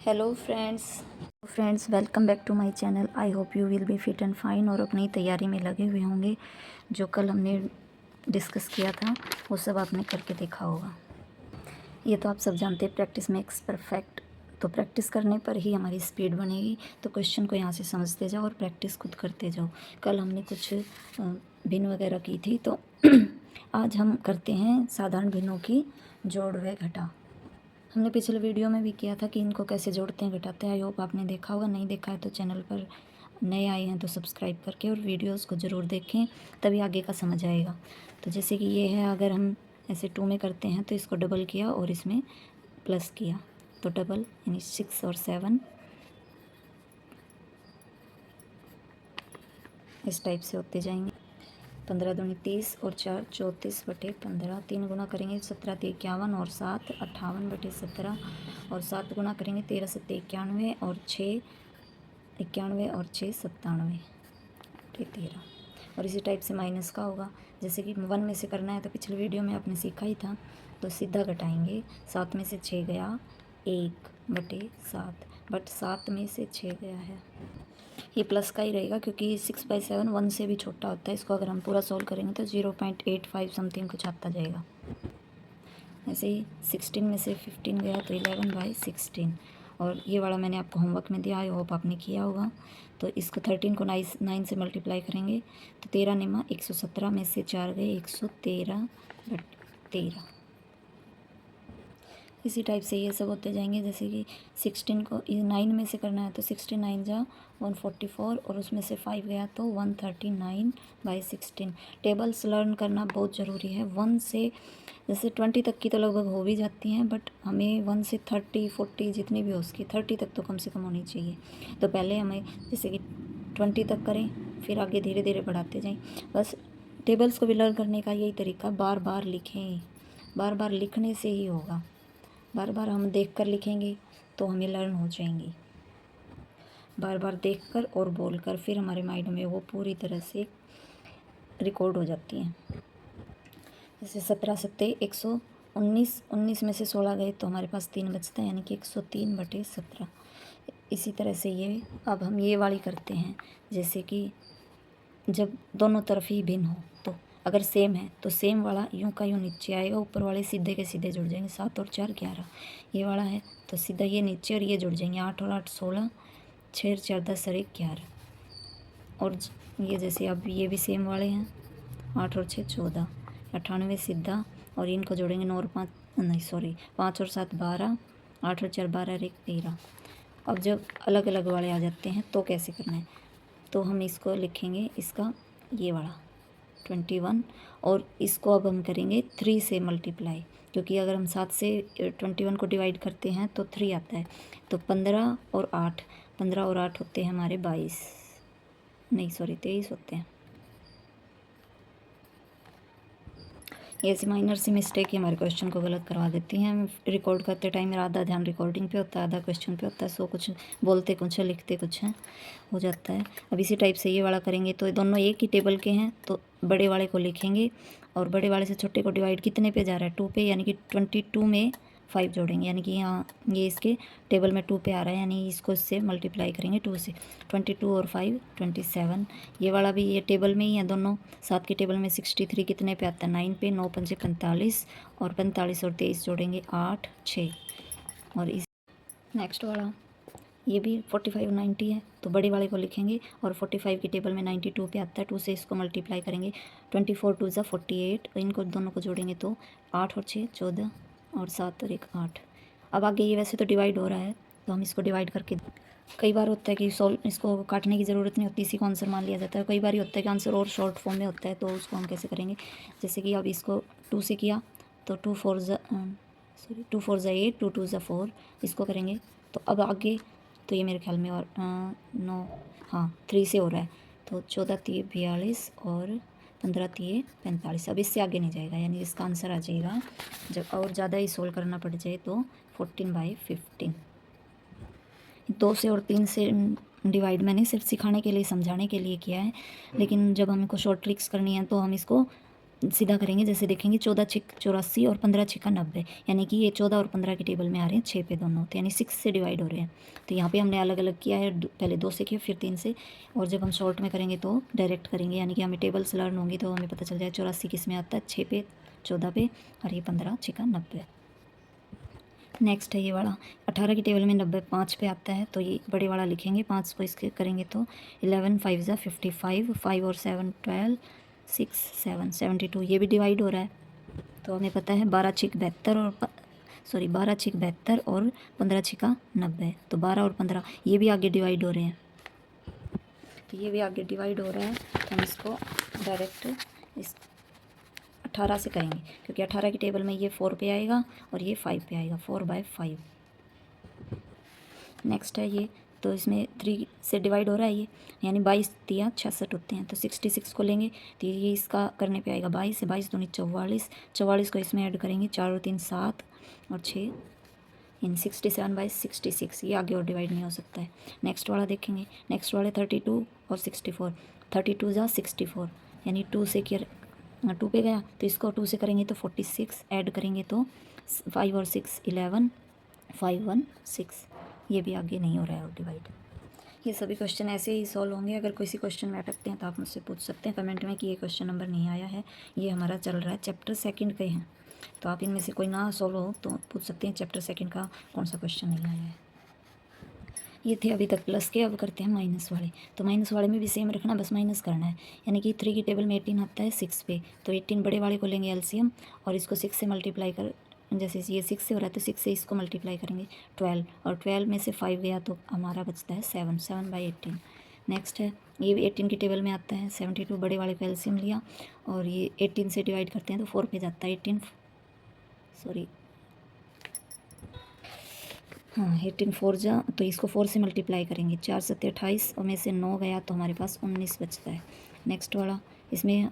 Hello friends welcome back to my channel. I hope you will be fit and fine और अपनी तैयारी में लगे हुए होंगे। जो कल हमने डिस्कस किया था वो सब आपने करके देखा होगा। ये तो आप सब जानते हैं, प्रैक्टिस मेक्स परफेक्ट। तो प्रैक्टिस करने पर ही हमारी स्पीड बनेगी। तो क्वेश्चन को यहाँ से समझते जाओ और प्रैक्टिस खुद करते जाओ। कल हमने कुछ भिन्न वगैरह की थी, तो आज हम करते हैं साधारण भिन्नों की जोड़ व घटा। हमने पिछले वीडियो में भी किया था कि इनको कैसे जोड़ते हैं घटाते हैं। आई होप आपने देखा होगा। नहीं देखा है तो चैनल पर नए आए हैं तो सब्सक्राइब करके और वीडियोस को ज़रूर देखें, तभी आगे का समझ आएगा। तो जैसे कि ये है, अगर हम ऐसे 2 में करते हैं तो इसको डबल किया और इसमें प्लस किया तो डबल यानी 6 और 7 इस टाइप से होते जाएंगे। 15 दूनी 30 और 4 34/15। 3 गुना करेंगे 17 × 51 और 7 58/17 और 7 गुना करेंगे 13 × 91 और 6 91 और 6 97 13। और इसी टाइप से माइनस का होगा। जैसे कि 1 में से करना है तो पिछले वीडियो में आपने सीखा ही था। तो सीधा घटाएंगे। 7 में से 6 गया 1/7, बट 7 में से 6 गया है। ये प्लस का ही रहेगा क्योंकि 6/7 1 से भी छोटा होता है। इसको अगर हम पूरा सॉल्व करेंगे तो 0.85 समथिंग कुछ आता जाएगा। ऐसे ही 16 में से 15 गया तो 11/16। और ये वाला मैंने आपको होमवर्क में दिया, आई होप आपने किया होगा। तो इसको 13 को 9 से मल्टीप्लाई करेंगे तो 13 निमा 117 में से 4 गए 113/13। इसी टाइप से ये सब होते जाएंगे। जैसे कि 16 को 9 में से करना है तो 16 9 जा 144 और उसमें से 5 गया तो 139/16। टेबल्स लर्न करना बहुत ज़रूरी है। 1 से जैसे 20 तक की तो लगभग हो भी जाती हैं, बट हमें 1 से 30 40 जितनी भी हो सके 30 तक तो कम से कम होनी चाहिए। तो पहले हमें जैसे कि 20 तक करें, फिर आगे धीरे धीरे बढ़ाते जाएं। बस टेबल्स को भी लर्न करने का यही तरीका, बार बार लिखें। बार बार लिखने से ही होगा। बार बार हम देख कर लिखेंगे तो हमें लर्न हो जाएंगी। बार बार देख कर और बोल कर फिर हमारे माइंड में वो पूरी तरह से रिकॉर्ड हो जाती हैं। जैसे 17 सत्ते 119, 19 में से 16 गए तो हमारे पास 3 बचता है, यानी कि 103/17। इसी तरह से ये अब हम ये वाली करते हैं। जैसे कि जब दोनों तरफ ही भिन्न हो, तो अगर सेम है तो सेम वाला यूं का यूं नीचे आएगा, ऊपर वाले सीधे के सीधे जुड़ जाएंगे। 7 और 4 11। ये वाला है तो सीधा ये नीचे और ये जुड़ जाएंगे। 8 और 8 16, 6 और 4 10 और 1 11। और ये जैसे अब ये भी सेम वाले हैं, 8 और 6 14, 98 सीधा, और इनको जोड़ेंगे 9 और 5 नहीं सॉरी 5 और 7 12, 8 और 4 12 और 1 13। अब जब अलग अलग वाले आ जाते हैं तो कैसे करना है, तो हम इसको लिखेंगे, इसका ये वाला 21, और इसको अब हम करेंगे 3 से मल्टीप्लाई, क्योंकि अगर हम 7 से 21 को डिवाइड करते हैं तो 3 आता है। तो 15 और 8, 15 और 8 होते हैं हमारे 22 नहीं सॉरी 23 होते हैं। ये ऐसी माइनर सी मिस्टेक ही हमारे क्वेश्चन को गलत करवा देती हैं। हम रिकॉर्ड करते टाइम मेरा आधा ध्यान रिकॉर्डिंग पे होता है, आधा क्वेश्चन पे होता है। सो कुछ बोलते कुछ है लिखते कुछ है हो जाता है। अब इसी टाइप से ये वाला करेंगे तो दोनों एक ही टेबल के हैं, तो बड़े वाले को लिखेंगे और बड़े वाले से छोटे को डिवाइड कितने पे जा रहा है 2 पे, यानी कि 22 में 5 जोड़ेंगे, यानी कि यहाँ ये इसके टेबल में 2 पे आ रहा है, यानी इसको इससे मल्टीप्लाई करेंगे 2 से। 22 और 5 27। ये वाला भी ये टेबल में ही है दोनों। 7 के टेबल में 63 कितने पे आता है 9 पे, 9 पंजे 45 और 45 और 23 जोड़ेंगे 8 6। और इस नेक्स्ट वाला ये भी 45 और 90 है, तो बड़े वाले को लिखेंगे और 45 की टेबल में 92 पे आता है, 2 से इसको मल्टीप्लाई करेंगे। 24 2 ज़ा 48, इनको दोनों को जोड़ेंगे तो 8 और 6 14 और 7 और 1 8। अब आगे ये वैसे तो डिवाइड हो रहा है तो हम इसको डिवाइड करके, कई बार होता है कि इसको काटने की ज़रूरत नहीं होती, इसी को आंसर मान लिया जाता है। कई बार होता है कि आंसर और शॉर्ट फॉर्म में होता है, तो उसको हम कैसे करेंगे। जैसे कि अब इसको 2 से किया तो 2 4 ज़ा 8, 2 2 ज़ा 4, इसको करेंगे तो अब आगे तो ये मेरे ख्याल में और 9 हाँ 3 से हो रहा है, तो 14 3 42 और 15 3 45। अब इससे आगे नहीं जाएगा, यानी इसका आंसर आ जाएगा, जब और ज़्यादा ही सोल्व करना पड़ जाए तो 14/15। 2 से और 3 से डिवाइड मैंने सिर्फ सिखाने के लिए समझाने के लिए किया है, लेकिन जब हमको शॉर्ट ट्रिक्स करनी है तो हम इसको सीधा करेंगे, जैसे देखेंगे 14 छिक 84 और 15 छिका 90, यानी कि ये 14 और 15 के टेबल में आ रहे हैं 6 पे दोनों होते हैं, यानी 6 से डिवाइड हो रहे हैं। तो यहाँ पे हमने अलग अलग किया है, पहले 2 से किया फिर 3 से, और जब हम शॉर्ट में करेंगे तो डायरेक्ट करेंगे, यानी कि हमें टेबल्स लर्न होंगी तो हमें पता चल जाए 84 किस में आता है, 6 पे 14 पे, और ये 15 छिका 90। नेक्स्ट है ये वाला 18 की टेबल में 90 5 पे आता है, तो ये बड़े वाला लिखेंगे, 5 को इसके करेंगे तो 11 5 ज़ा 55, 5 और 7 12, 6 7 72, ये भी डिवाइड हो रहा है। तो हमें पता है 12 छिक 72 और 12 छिक 72 और 15 छिका 90, तो 12 और 15 ये भी आगे डिवाइड हो रहे हैं, तो ये भी आगे डिवाइड हो रहा है, तो हम इसको डायरेक्ट इस 18 से करेंगे, क्योंकि 18 की टेबल में ये 4 पे आएगा और ये 5 पे आएगा, 4/5। नेक्स्ट है ये, तो इसमें 3 से डिवाइड हो रहा है ये, यानी 22 दिया 66 होते हैं, तो 66 को लेंगे तो ये इसका करने पे आएगा 22 से 22 दूनी 44, 44 को इसमें ऐड करेंगे, 4 और 3 7 और 6, इन 67/66, ये आगे और डिवाइड नहीं हो सकता है। नेक्स्ट वाला देखेंगे, नेक्स्ट वाले 32 और 64, 32 ज़ा 64, यानी 2 से 2 पे गया, तो इसको 2 से करेंगे तो 46, ऐड करेंगे तो 5 और 6 11, 5 1 6, ये भी आगे नहीं हो रहा है और डिवाइड। ये सभी क्वेश्चन ऐसे ही सॉल्व होंगे। अगर किसी क्वेश्चन में अटकते हैं तो आप मुझसे पूछ सकते हैं कमेंट में कि ये क्वेश्चन नंबर नहीं आया है, ये हमारा चल रहा है चैप्टर 2 के हैं, तो आप इनमें से कोई ना सॉल्व हो तो पूछ सकते हैं चैप्टर 2 का कौन सा क्वेश्चन नहीं आया है। ये थे अभी तक प्लस के, अब करते हैं माइनस वाले। तो माइनस वाले में भी सेम रखना, बस माइनस करना है, यानी कि 3 की टेबल में 18 आता है 6 पे, तो 18 बड़े वाले को लेंगे एलसीएम और इसको 6 से मल्टीप्लाई कर, जैसे ये 6 से हो रहा है तो 6 से इसको मल्टीप्लाई करेंगे 12, और 12 में से 5 गया तो हमारा बचता है 7, 7/18। नेक्स्ट है ये भी 18 की टेबल में आता है, 72 बड़े वाले का एलसीएम लिया और ये 18 से डिवाइड करते हैं तो 4 पे जाता है, 18 4 जा, तो इसको 4 से मल्टीप्लाई करेंगे, 4 7 28 और में से 9 गया तो हमारे पास 19 बचता है। नेक्स्ट वाला इसमें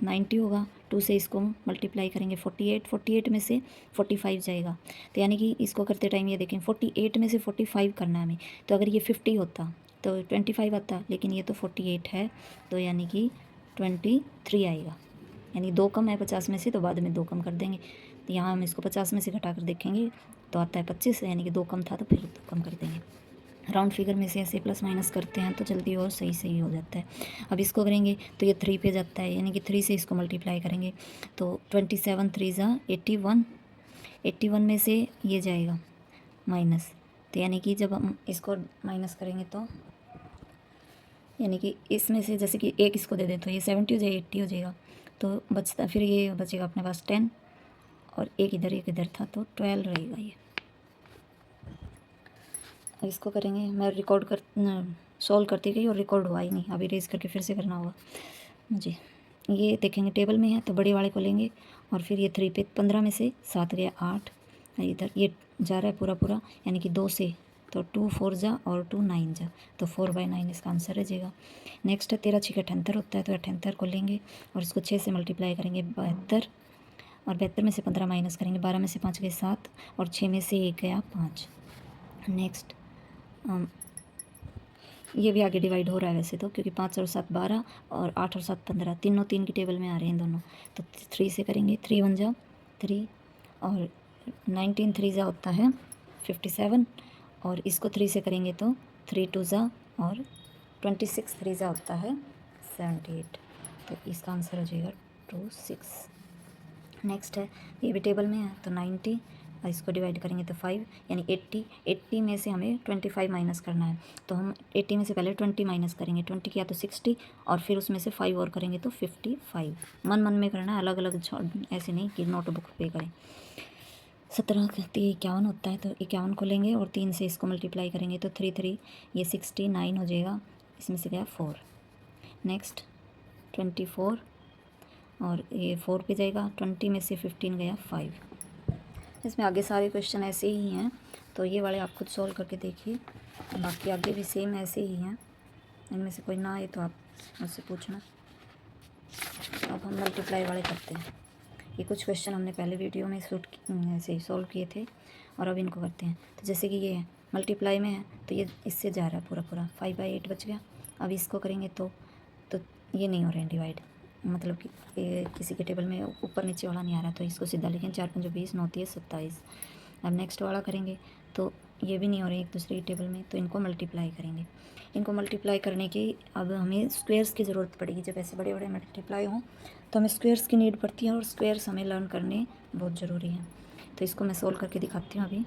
90 होगा, 2 से इसको मल्टीप्लाई करेंगे 48, 48 में से 45 जाएगा, तो यानी कि इसको करते टाइम ये देखें 48 में से 45 करना है हमें, तो अगर ये 50 होता तो 25 आता, लेकिन ये तो 48 है, तो यानी कि 23 आएगा, यानी 2 कम है 50 में से, तो बाद में 2 कम कर देंगे, तो यहाँ हम इसको 50 में से घटा कर देखेंगे तो आता है 25, यानी कि 2 कम था तो फिर 2 कम कर देंगे। राउंड फिगर में से ऐसे प्लस माइनस करते हैं तो जल्दी और सही हो जाता है। अब इसको करेंगे तो ये 3 पे जाता है, यानी कि 3 से इसको मल्टीप्लाई करेंगे तो 27 3 ज़ा 81, 81 में से ये जाएगा माइनस, तो यानी कि जब हम इसको माइनस करेंगे तो यानी कि इसमें से जैसे कि एक इसको दे दें तो ये 70 हो जाएगा, 80 हो जाएगा, तो बचता फिर ये बचेगा अपने पास 10 और एक इधर था तो 12 रहेगा ये। अब इसको करेंगे, मैं रिकॉर्ड कर सॉल्व करती गई और रिकॉर्ड हुआ ही नहीं, अभी रेज करके फिर से करना होगा मुझे। ये देखेंगे टेबल में है तो बड़े वाले को लेंगे और फिर ये 3 पे 15 में से 7 गया 8, इधर ये जा रहा है पूरा, यानी कि 2 से, तो 2 4 जा और 2 9 जा, तो 4/9 इसका आंसर रह जाएगा। नेक्स्ट है 13 6 78 होता है, तो 78 को लेंगे और इसको 6 से मल्टीप्लाई करेंगे 72, और 72 में से 15 माइनस करेंगे, 12 में से 5 गए 7 और 6 में से 1 गया 5। नेक्स्ट ये भी आगे डिवाइड हो रहा है वैसे तो, क्योंकि 5 और 7 12 और 8 और 7 15, तीनों 3 की टेबल में आ रहे हैं दोनों, तो 3 से करेंगे, 3 1 जा 3 और 19 3 जा होता है 57, और इसको 3 से करेंगे तो 3 2 जा और 26 3 जा होता है 78, तो इसका आंसर हो जाएगा 26। नेक्स्ट है ये भी टेबल में है तो 90 और इसको डिवाइड करेंगे तो 5, यानी 80, 80 में से हमें 25 माइनस करना है, तो हम 80 में से पहले 20 माइनस करेंगे, 20 किया तो 60 और फिर उसमें से 5 और करेंगे तो 55। मन में करना है, अलग अलग ऐसे नहीं कि नोटबुक पे करें। 17 51 होता है, तो 51 को लेंगे और 3 से इसको मल्टीप्लाई करेंगे तो 3 3 ये 69 हो जाएगा, इसमें से गया 4। नेक्स्ट 24 और ये 4 पे जाएगा, 20 में से 15 गया 5। इसमें आगे सारे क्वेश्चन ऐसे ही हैं, तो ये वाले आप खुद सॉल्व करके देखिए, बाकी आगे भी सेम ऐसे ही हैं, इनमें से कोई ना आए तो आप मुझसे पूछना। अब हम मल्टीप्लाई वाले करते हैं। ये कुछ क्वेश्चन हमने पहले वीडियो में ऐसे ही सॉल्व किए थे और अब इनको करते हैं। तो जैसे कि ये है मल्टीप्लाई में है तो ये इससे जा रहा है पूरा 5/8 बच गया। अब इसको करेंगे तो ये नहीं हो रहे हैं डिवाइड, मतलब कि किसी के टेबल में ऊपर नीचे वाला नहीं आ रहा, तो इसको सीधा लिखें 4 पंजे 20, 9 तिये 27। अब नेक्स्ट वाला करेंगे तो ये भी नहीं हो रही एक दूसरे की टेबल में, तो इनको मल्टीप्लाई करेंगे। इनको मल्टीप्लाई करने की अब हमें स्क्वेयर्स की ज़रूरत पड़ेगी। जब ऐसे बड़े बड़े मल्टीप्लाई हों तो हमें स्क्वेयर्स की नीड पड़ती है, और स्क्वेयर्स हमें लर्न करने बहुत ज़रूरी हैं। तो इसको मैं सोल्व करके दिखाती हूँ अभी।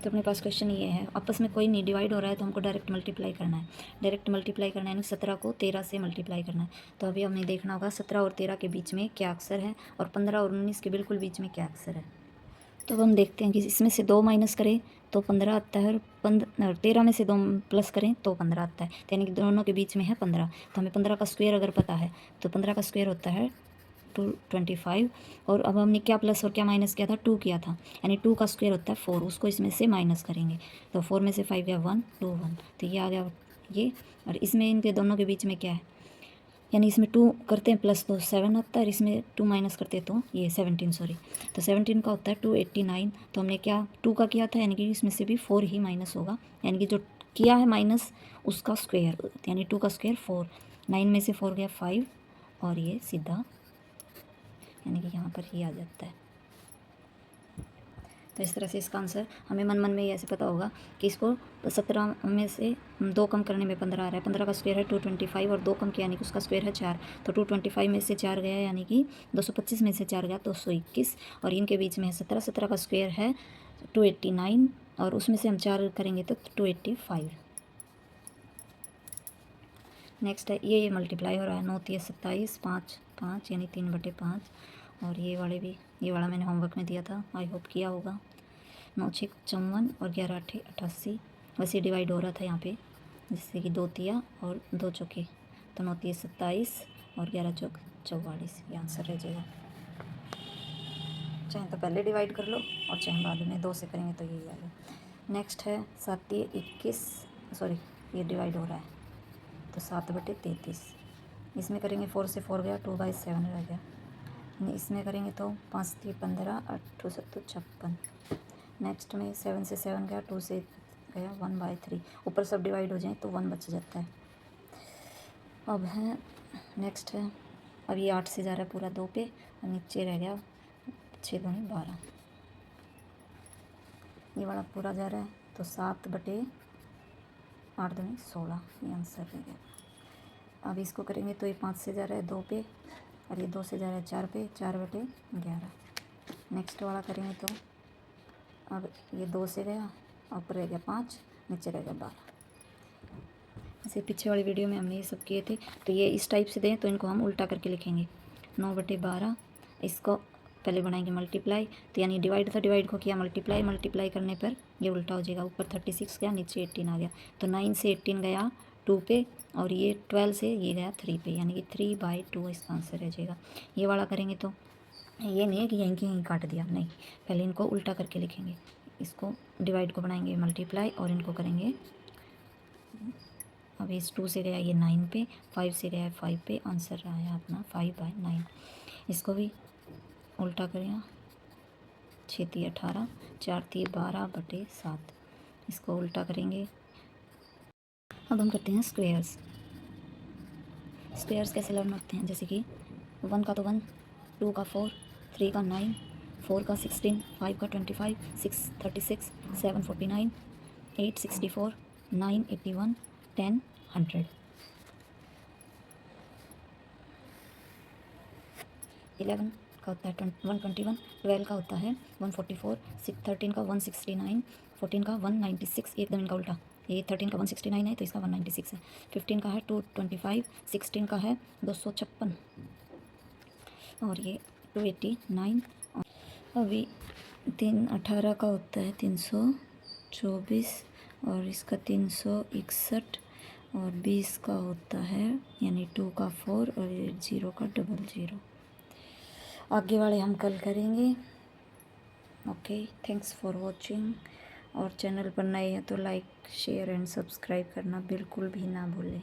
तो अपने पास क्वेश्चन ये है, आपस में कोई नहीं डिवाइड हो रहा है, तो हमको डायरेक्ट मल्टीप्लाई करना है। डायरेक्ट मल्टीप्लाई करना है यानी 17 को 13 से मल्टीप्लाई करना है। तो अभी हमें देखना होगा 17 और 13 के बीच में क्या अक्षर है, और 15 और 19 के बिल्कुल बीच में क्या अक्षर है। तो अब हम देखते हैं कि इसमें से 2 माइनस करें तो 15 आता है, और 13 में से 2 प्लस करें तो 15 आता है, तो यानी कि दोनों के बीच में है 15। तो हमें 15 का स्क्वायर अगर पता है तो 15 का स्क्वायर होता है 225। और अब हमने क्या प्लस और क्या माइनस किया था, 2 किया था, यानी 2 का स्क्वायर होता है 4, उसको इसमें से माइनस करेंगे। तो 4 में से 5 गया 1, 2 1, तो ये आ गया ये। और इसमें इनके दोनों के बीच में क्या है, यानी इसमें 2 करते हैं प्लस तो 7 आता है, और इसमें 2 माइनस करते हैं तो ये 17 सॉरी। तो 17 का होता है 289। तो हमने क्या 2 का किया था, यानी कि इसमें से भी 4 ही माइनस होगा, यानी कि जो किया है माइनस उसका स्क्वायर, यानी 2 का स्क्वायर 4। 9 में से 4 गया 5, और ये सीधा यानी कि यहाँ पर ही आ जाता है। तो इस तरह से इसका आंसर हमें मन मन में ही ऐसे पता होगा कि इसको 17 में से 2 कम करने में 15 आ रहा है। 15 का स्क्वायर है 225, और 2 कम किया यानी कि उसका स्क्वायर है 4। तो 225 में से 4 गया, यानी कि 225 में से 4 गया 221, और इनके बीच में है 17। 17 का स्क्वायर है 289, और उसमें से हम 4 करेंगे तो 285। नेक्स्ट है ये मल्टीप्लाई हो रहा है, 9 तिये 27, 5 5 यानी 3/5। और ये वाला मैंने होमवर्क में दिया था, आई होप किया होगा। 9 6 54, और 11 8 88। वैसे डिवाइड हो रहा था यहाँ पे, जैसे कि 2 तिया और 2 चौके, तो 9 तिये 27 और 11 चौक 44, ये आंसर रह जाएगा। चाहे तो पहले डिवाइड कर लो, और चाहे बाद में 2 से करेंगे तो यही आएगा। नेक्स्ट है 7 तिये 21, सॉरी ये डिवाइड हो रहा है, तो 7/33। इसमें करेंगे 4 से 4 गया, 2/7 रह गया। इसमें करेंगे तो 5 तिये 15, 8 7 56। नेक्स्ट में 7 से 7 गया, 2 से गया 1/3। ऊपर सब डिवाइड हो जाए तो 1 बच जाता है। अब है नेक्स्ट है, अब ये 8 से जा रहा है पूरा 2 पे, और नीचे रह गया 6 दूनी 12। ये वाला पूरा जा रहा है, तो 7/8 दूनी 16, ये आंसर रह गया। अब इसको करेंगे तो ये 5 से जा रहा है 2 पे, और ये 2 से जा रहा है 4 पे, 4/11। नेक्स्ट वाला करेंगे तो अब ये 2 से गया, ऊपर रह गया 5, नीचे रह गया 12। ऐसे पीछे वाली वीडियो में हमने ये सब किए थे। तो ये इस टाइप से दें तो इनको हम उल्टा करके लिखेंगे, 9/12। इसको पहले बनाएंगे मल्टीप्लाई, तो यानी डिवाइड था, डिवाइड को किया मल्टीप्लाई, मल्टीप्लाई करने पर ये उल्टा हो जाएगा। ऊपर 36 गया, नीचे 18 आ गया। तो 9 से 18 गया 2 पे, और ये 12 से ये गया 3 पे, यानी कि 3/2 इसका आंसर रह जाएगा। ये वाला करेंगे तो ये नहीं है कि यहीं के यहीं काट दिया, नहीं, पहले इनको उल्टा करके लिखेंगे। इसको डिवाइड को बनाएंगे मल्टीप्लाई, और इनको करेंगे, अब इस 2 से गया ये 9 पे, 5 से गया 5 पे, आंसर रहा है अपना 5/9। इसको भी उल्टा करें, 6 तिये 18, 4 तिये 12/7। इसको उल्टा करेंगे। अब हम करते हैं स्क्वेयर्स। स्क्वेयर्स कैसे लर्न करते हैं, जैसे कि 1 का तो 1, 2 का 4, 3 का 9, 4 का 16, 5 का 25, 6 36, 7 49, 8 64, 9 81, 10 100। 11 का होता है 121, 12 का होता है 144, 13 का 169, 14 का 196, एकदम इनका उल्टा। ये 13 का 169 है तो इसका 196 है। 15 का है 225, 16 का है 256, और ये 289। अभी 18 का होता है 324, और इसका 361, और 20 का होता है यानी 2 का 4, और 0 का 00। आगे वाले हम कल करेंगे। Okay, thanks for watching. और चैनल पर नए हैं तो लाइक शेयर एंड सब्सक्राइब करना बिल्कुल भी ना भूलें।